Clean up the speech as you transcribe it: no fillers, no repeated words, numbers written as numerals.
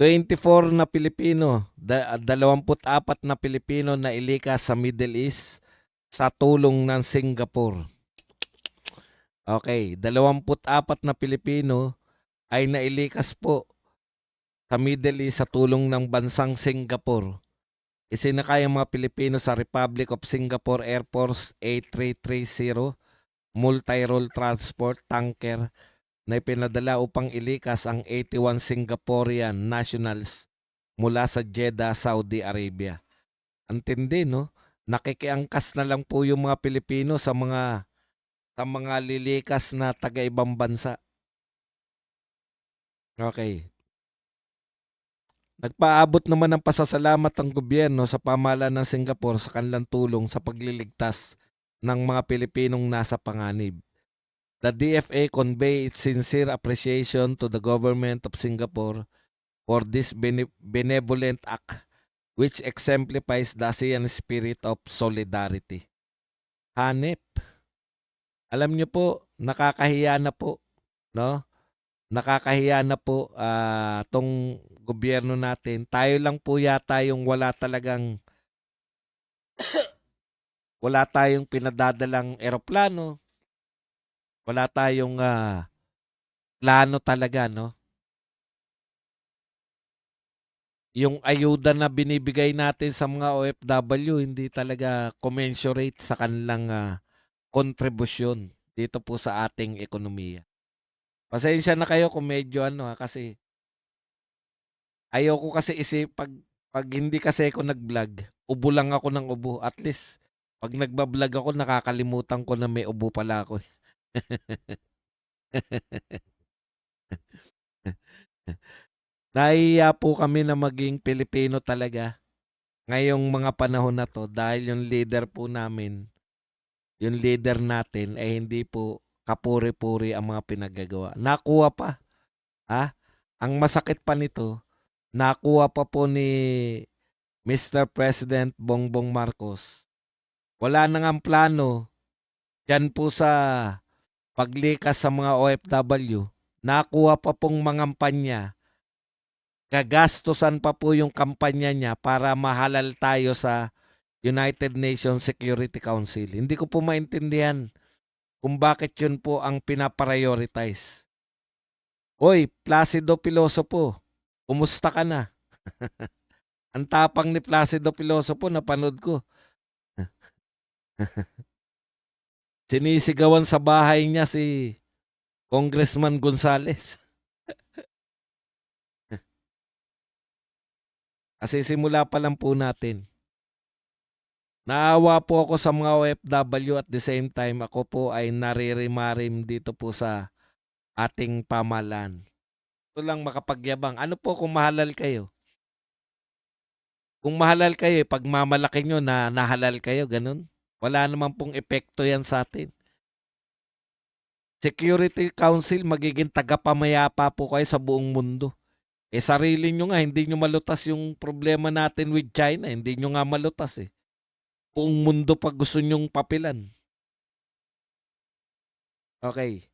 24 na Pilipino, 24 na Pilipino na ilikas sa Middle East sa tulong ng Singapore. Okay, 24 na Pilipino ay nailikas po sa Middle East sa tulong ng bansang Singapore. Isinakay ang mga Pilipino sa Republic of Singapore Air Force A330 multi-role transport tanker na ipinadala upang ilikas ang 81 Singaporean nationals mula sa Jeddah, Saudi Arabia. Ang tindi, no? Nakikiangkas na lang po yung mga Pilipino sa mga lilikas na taga-ibang bansa. Okay. Nagpaabot naman ng pasasalamat ang gobyerno sa pamahalaan ng Singapore sa kanilang tulong sa pagliligtas ng mga Pilipinong nasa panganib. The DFA convey its sincere appreciation to the government of Singapore for this benevolent act which exemplifies the ASEAN spirit of solidarity. Hanep. Alam niyo po, nakakahiya na po, no? Nakakahiya na po tong gobyerno natin. Tayo lang po yata yung wala tayong pinadadalang eroplano. Wala tayong plano talaga, no? Yung ayuda na binibigay natin sa mga OFW hindi talaga commensurate sa kanilang kontribusyon dito po sa ating ekonomiya. Pasensya na kayo kung medyo kasi ayoko kasi pag hindi kasi ako nag-vlog, ubo lang ako ng ubo. At least pag nagba-vlog ako nakakalimutan ko na may ubo pala ako. Nahihiya po kami na maging Pilipino talaga ngayong mga panahon na to dahil yung leader po namin, yung leader natin ay hindi po kapuri-puri ang mga pinagagawa. Nakuha pa. Ang masakit pa nito, nakuha pa po ni Mr. President Bongbong Marcos. Wala na ngang plano dyan po sa paglikas sa mga OFW. Nakuha pa pong mangampanya. Gagastusan pa po yung kampanya niya para mahalal tayo sa United Nations Security Council. Hindi ko po maintindihan kung bakit yun po ang pinaprioritize. Hoy, Placido Pilosopo, kumusta ka na? Ang tapang ni Placido Pilosopo, napanood ko. Sinisigawan sa bahay niya si Congressman Gonzales. Kasi simula pa lang po natin. Naawa po ako sa mga OFW at the same time ako po ay naririmarim dito po sa ating pamahalaan. Ito lang makapagyabang. Ano po kung mahalal kayo? Kung mahalal kayo, pagmamalaki nyo na nahalal kayo, ganun. Wala naman pong epekto yan sa atin. Security Council, magiging tagapamayapa po kayo sa buong mundo. Sarili nyo nga, hindi nyo malutas yung problema natin with China. Hindi nyo nga malutas eh. Buong mundo pa gusto nyong papilan. Okay.